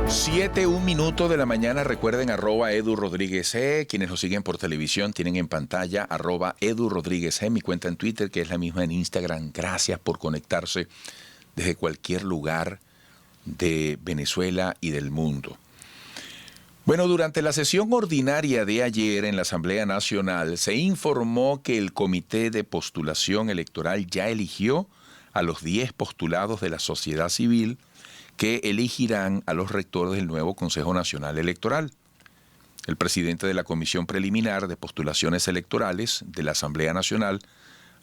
7:01 de la mañana. Recuerden @EduRodríguezG. Quienes nos siguen por televisión tienen en pantalla @EduRodríguezG, mi cuenta en Twitter, que es la misma en Instagram. Gracias por conectarse desde cualquier lugar de Venezuela y del mundo. Bueno, durante la sesión ordinaria de ayer en la Asamblea Nacional se informó que el Comité de Postulación Electoral ya eligió a los 10 postulados de la sociedad civil que elegirán a los rectores del nuevo Consejo Nacional Electoral. El presidente de la Comisión Preliminar de Postulaciones Electorales de la Asamblea Nacional,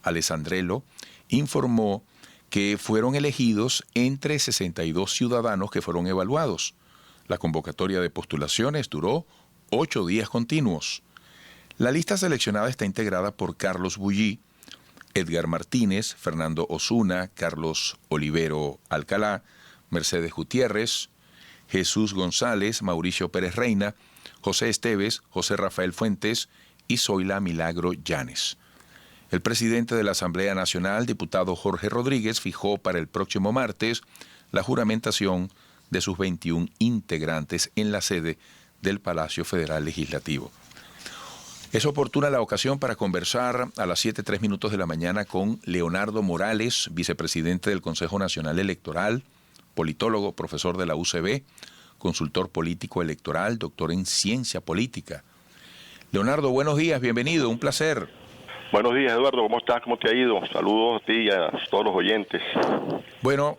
Alessandrello, informó que fueron elegidos entre 62 ciudadanos que fueron evaluados. La convocatoria de postulaciones duró 8 días continuos. La lista seleccionada está integrada por Carlos Bullí, Edgar Martínez, Fernando Osuna, Carlos Olivero Alcalá, Mercedes Gutiérrez, Jesús González, Mauricio Pérez Reina, José Esteves, José Rafael Fuentes y Zoila Milagro Llanes. El presidente de la Asamblea Nacional, diputado Jorge Rodríguez, fijó para el próximo martes la juramentación de sus 21 integrantes en la sede del Palacio Federal Legislativo. Es oportuna la ocasión para conversar a las 7:03 de la mañana con Leonardo Morales, vicepresidente del Consejo Nacional Electoral, politólogo, profesor de la UCB, consultor político electoral, doctor en ciencia política. Leonardo, buenos días, bienvenido, un placer. Buenos días, Eduardo, ¿cómo estás? ¿Cómo te ha ido? Saludos a ti y a todos los oyentes. Bueno,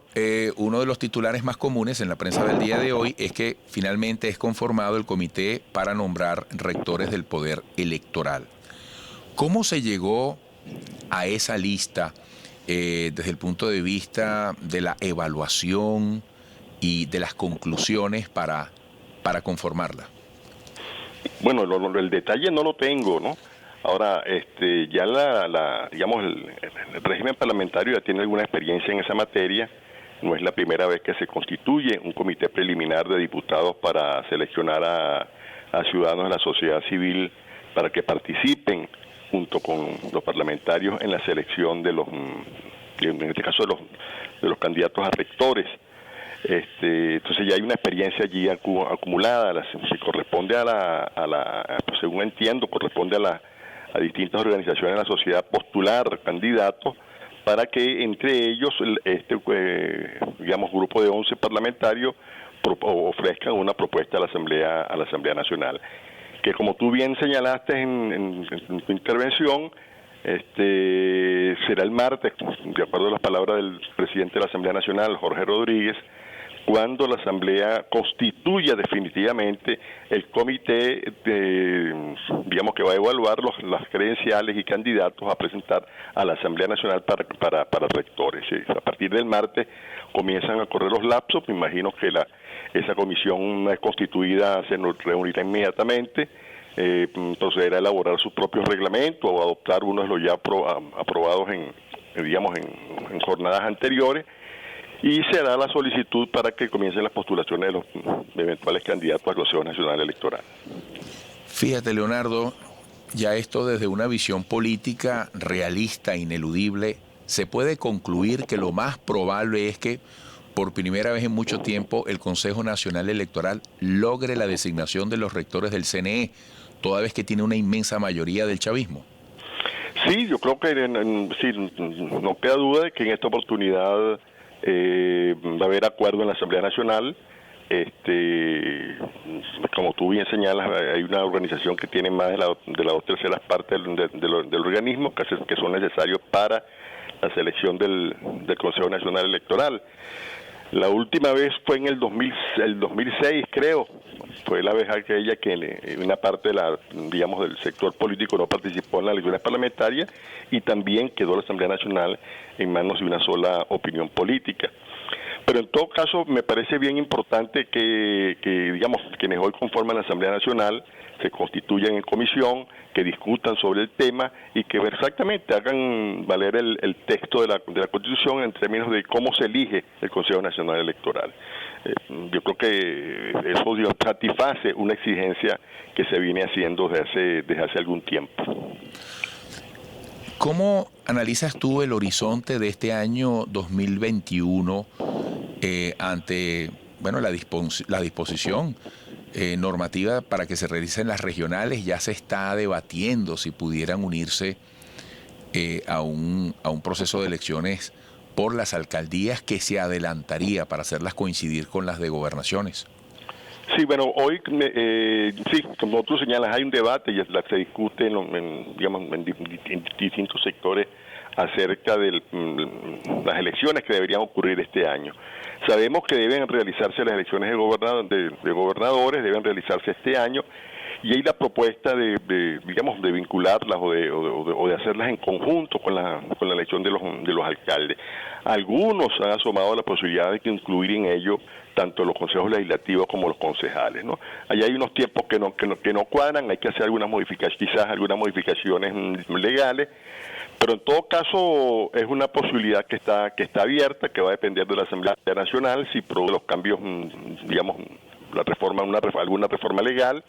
uno de los titulares más comunes en la prensa del día de hoy es que finalmente es conformado el comité para nombrar rectores del poder electoral. ¿Cómo se llegó a esa lista desde el punto de vista de la evaluación y de las conclusiones para conformarla? Bueno, el detalle no lo tengo, ¿no? Ahora, ya digamos, el régimen parlamentario ya tiene alguna experiencia en esa materia. No es la primera vez que se constituye un comité preliminar de diputados para seleccionar a ciudadanos de la sociedad civil para que participen junto con los parlamentarios en la selección de los, en este caso de los candidatos a rectores. Entonces ya hay una experiencia allí acumulada. Si corresponde pues según entiendo, corresponde a distintas organizaciones de la sociedad postular candidatos para que entre ellos digamos, grupo de 11 parlamentarios ofrezcan una propuesta a la Asamblea Nacional, que como tú bien señalaste en tu intervención, será el martes, de acuerdo a las palabras del presidente de la Asamblea Nacional, Jorge Rodríguez, cuando la Asamblea constituya definitivamente el comité digamos, que va a evaluar las credenciales y candidatos a presentar a la Asamblea Nacional para rectores. A partir del martes comienzan a correr los lapsos. Me imagino que esa comisión, una vez constituida, se reunirá inmediatamente, procederá a elaborar sus propios reglamentos o adoptar uno de los ya aprobados en jornadas anteriores, y se hará la solicitud para que comiencen las postulaciones de los eventuales candidatos al Consejo Nacional Electoral. Fíjate, Leonardo, ya esto desde una visión política realista, ineludible, se puede concluir que lo más probable es que por primera vez en mucho tiempo el Consejo Nacional Electoral logre la designación de los rectores del CNE, toda vez que tiene una inmensa mayoría del chavismo. Sí, yo creo que sí, no queda duda de que en esta oportunidad va a haber acuerdo en la Asamblea Nacional. Como tú bien señalas, hay una organización que tiene más de las 2/3 partes del organismo que son necesarios para la selección del Consejo Nacional Electoral. La última vez fue en el 2006, creo. Fue la vez aquella que una parte del sector político no participó en las elecciones parlamentarias y también quedó la Asamblea Nacional en manos de una sola opinión política. Pero en todo caso me parece bien importante que digamos, quienes hoy conforman la Asamblea Nacional se constituyan en comisión, que discutan sobre el tema y que exactamente hagan valer el texto de la Constitución en términos de cómo se elige el Consejo Nacional Electoral. Yo creo que eso satisface una exigencia que se viene haciendo desde hace algún tiempo. ¿Cómo analizas tú el horizonte de este año 2021 ante bueno, la disposición normativa para que se realicen las regionales. Ya se está debatiendo si pudieran unirse a un proceso de elecciones por las alcaldías, que se adelantaría para hacerlas coincidir con las de gobernaciones. Sí, bueno, hoy, sí, como tú señalas, hay un debate y se discute en distintos sectores acerca de las elecciones que deberían ocurrir este año. Sabemos que deben realizarse las elecciones de gobernadores, deben realizarse este año, y hay la propuesta de vincularlas o de hacerlas en conjunto con la elección de los alcaldes. Algunos han asomado la posibilidad de incluir en ello tanto los consejos legislativos como los concejales, ¿no? Allá hay unos tiempos que no cuadran, hay que hacer algunas modificaciones, quizás algunas modificaciones legales, pero en todo caso es una posibilidad que está abierta, que va a depender de la Asamblea Nacional si produce los cambios, alguna reforma legal.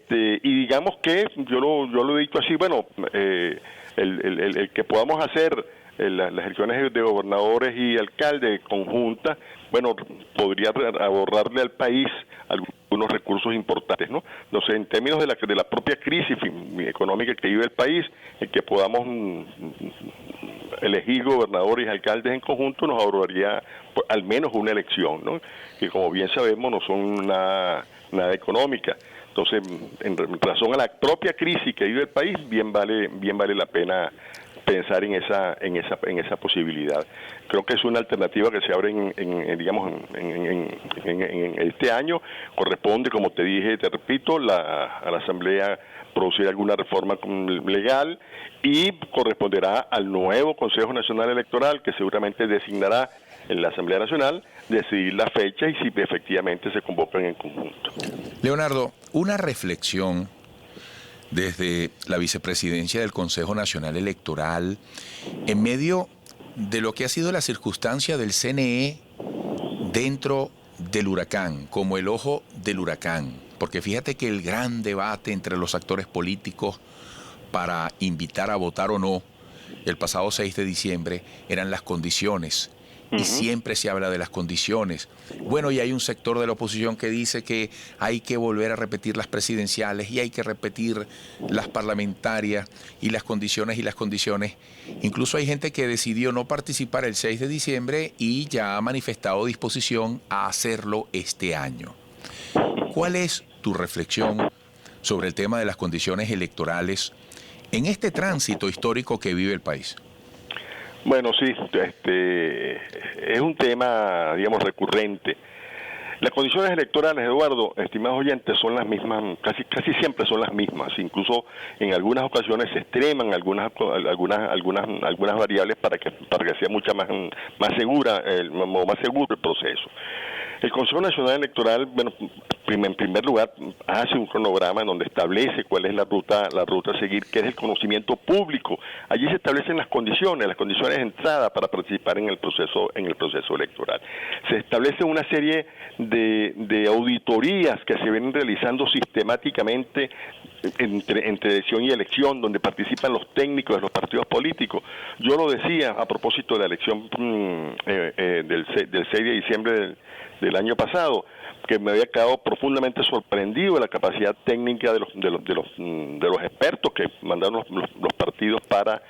Y digamos que yo lo he dicho así, bueno, el que podamos hacer las elecciones de gobernadores y alcaldes conjuntas, bueno, podría ahorrarle al país algunos recursos importantes, ¿no? No sé, en términos de la propia crisis económica que vive el país, el que podamos elegir gobernadores y alcaldes en conjunto nos ahorraría al menos una elección, ¿no? Que como bien sabemos no son nada económicas. Entonces, en razón a la propia crisis que vive el país, bien vale la pena pensar en esa posibilidad. Creo que es una alternativa que se abre en este año. Corresponde, como te dije, te repito, a la Asamblea producir alguna reforma legal, y corresponderá al nuevo Consejo Nacional Electoral, que seguramente designará en la Asamblea Nacional, decidir la fecha y si efectivamente se convocan en conjunto. Leonardo, una reflexión desde la vicepresidencia del Consejo Nacional Electoral en medio de lo que ha sido la circunstancia del CNE dentro del huracán, como el ojo del huracán. Porque fíjate que el gran debate entre los actores políticos para invitar a votar o no el pasado 6 de diciembre eran las condiciones. Y siempre se habla de las condiciones. Bueno, y hay un sector de la oposición que dice que hay que volver a repetir las presidenciales y hay que repetir las parlamentarias y las condiciones y las condiciones. Incluso hay gente que decidió no participar el 6 de diciembre y ya ha manifestado disposición a hacerlo este año. ¿Cuál es tu reflexión sobre el tema de las condiciones electorales en este tránsito histórico que vive el país? Bueno, sí, es un tema, digamos, recurrente. Las condiciones electorales, Eduardo, estimados oyentes, son las mismas, casi siempre son las mismas. Incluso en algunas ocasiones se extreman algunas variables para que sea más seguro el proceso. El Consejo Nacional Electoral, bueno, en primer lugar, hace un cronograma en donde establece cuál es la ruta a seguir, que es el conocimiento público. Allí se establecen las condiciones de entrada para participar en el proceso electoral. Se establece una serie de auditorías que se vienen realizando sistemáticamente entre elección y elección, donde participan los técnicos de los partidos políticos. Yo lo decía a propósito de la elección del 6 de diciembre del año pasado, que me había quedado profundamente sorprendido de la capacidad técnica de los expertos que mandaron los partidos para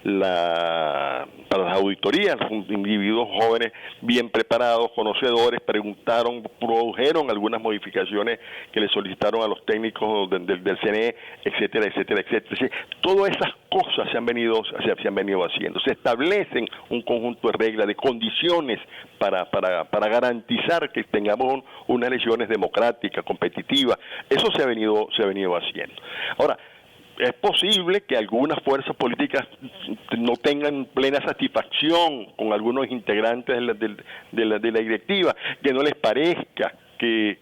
las auditorías. Individuos jóvenes bien preparados, conocedores, produjeron algunas modificaciones que le solicitaron a los técnicos del CNE, etcétera. Todas esas cosas se han venido haciendo. Se establecen un conjunto de reglas, de condiciones para garantizar que tengamos unas elecciones democráticas, competitivas. Eso se ha venido haciendo. Ahora, es posible que algunas fuerzas políticas no tengan plena satisfacción con algunos integrantes de la directiva, que no les parezca que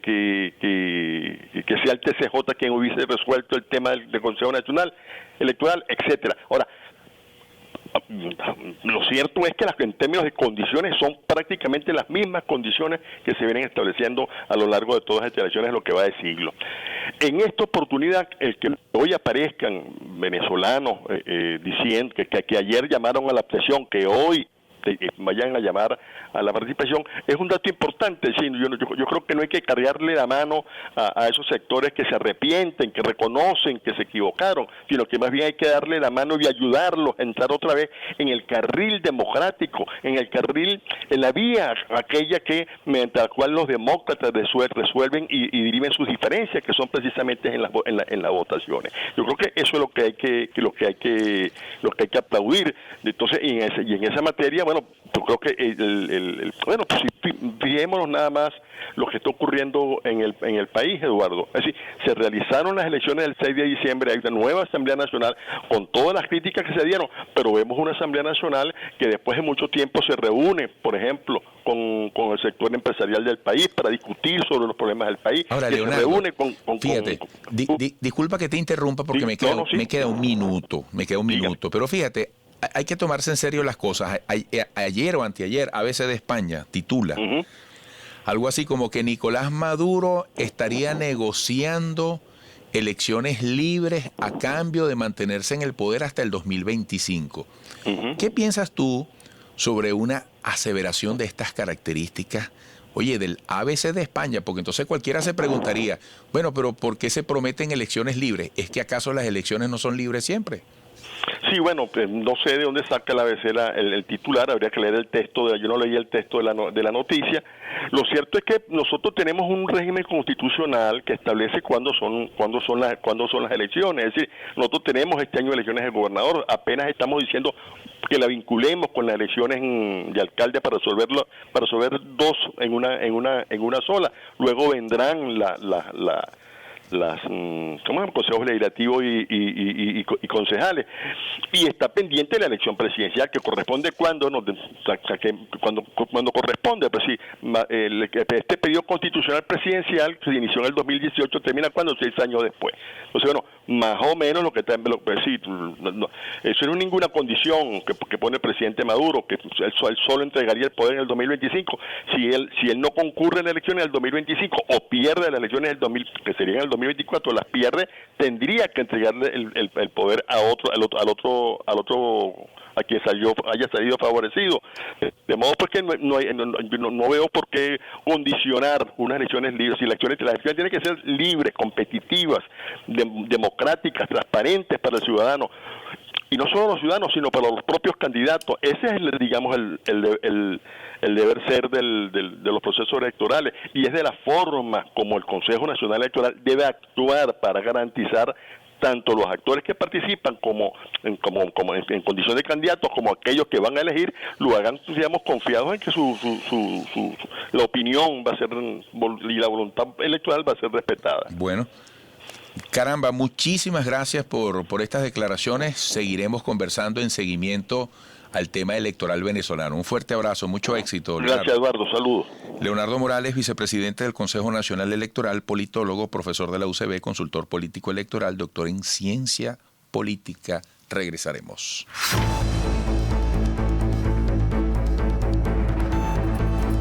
sea el TCJ quien hubiese resuelto el tema del Consejo Nacional Electoral, etcétera. Ahora, lo cierto es que en términos de condiciones son prácticamente las mismas condiciones que se vienen estableciendo a lo largo de todas las elecciones en lo que va de siglo. En esta oportunidad, el que hoy aparezcan venezolanos diciendo que ayer llamaron a la abstención, que hoy vayan a llamar a la participación, es un dato importante. Sí, yo creo que no hay que cargarle la mano a esos sectores que se arrepienten, que reconocen que se equivocaron, sino que más bien hay que darle la mano y ayudarlos a entrar otra vez en el carril democrático, en la vía aquella que mediante la cual los demócratas resuelven y dirimen sus diferencias, que son precisamente en las votaciones. Yo creo que eso es lo que hay que aplaudir. Entonces, y en esa materia, bueno, yo creo que pues fijémonos nada más lo que está ocurriendo en el país, Eduardo. Es decir, se realizaron las elecciones del 6 de diciembre, hay una nueva Asamblea Nacional con todas las críticas que se dieron, pero vemos una Asamblea Nacional que después de mucho tiempo se reúne, por ejemplo, con el sector empresarial del país para discutir sobre los problemas del país. Ahora, que Leonardo, se reúne fíjate, disculpa que te interrumpa porque me queda un minuto, pero fíjate, hay que tomarse en serio las cosas. Ayer o anteayer, ABC de España titula algo así como que Nicolás Maduro estaría negociando elecciones libres a cambio de mantenerse en el poder hasta el 2025. ¿Qué piensas tú sobre una aseveración de estas características? Oye, del ABC de España, porque entonces cualquiera se preguntaría, bueno, pero ¿por qué se prometen elecciones libres? ¿Es que acaso las elecciones no son libres siempre? Sí, bueno, pues no sé de dónde saca la ABC el titular, habría que leer el texto, yo no leí el texto de la noticia. Lo cierto es que nosotros tenemos un régimen constitucional que establece cuándo son las elecciones, es decir, nosotros tenemos este año elecciones de gobernador, apenas estamos diciendo que la vinculemos con las elecciones de alcalde para resolver dos en una sola. Luego vendrán consejos legislativos y concejales, y está pendiente la elección presidencial que corresponde cuando corresponde. Pues sí, este periodo constitucional presidencial se inició en el 2018, termina cuando 6 años después. Entonces, bueno, más o menos lo que está eso no es ninguna condición que pone el presidente Maduro, que él solo entregaría el poder en el 2025. Si él no concurre en las elecciones del 2025 o pierde las elecciones que serían en el 2024, las pierde, tendría que entregarle el poder al otro a quien haya salido favorecido. De modo pues que no veo por qué condicionar unas elecciones libres. Si las elecciones tienen que ser libres, competitivas, democráticas, transparentes para el ciudadano. Y no solo los ciudadanos, sino para los propios candidatos. Ese es, digamos, el deber ser de los procesos electorales. Y es de la forma como el Consejo Nacional Electoral debe actuar para garantizar tanto los actores que participan como en condición de candidatos, como aquellos que van a elegir, lo hagan, digamos, confiados en que la opinión va a ser y la voluntad electoral va a ser respetada. Bueno. Caramba, muchísimas gracias por estas declaraciones. Seguiremos conversando en seguimiento al tema electoral venezolano. Un fuerte abrazo, mucho éxito, Leonardo. Gracias, Eduardo. Saludos. Leonardo Morales, vicepresidente del Consejo Nacional Electoral, politólogo, profesor de la UCB, consultor político electoral, doctor en ciencia política. Regresaremos.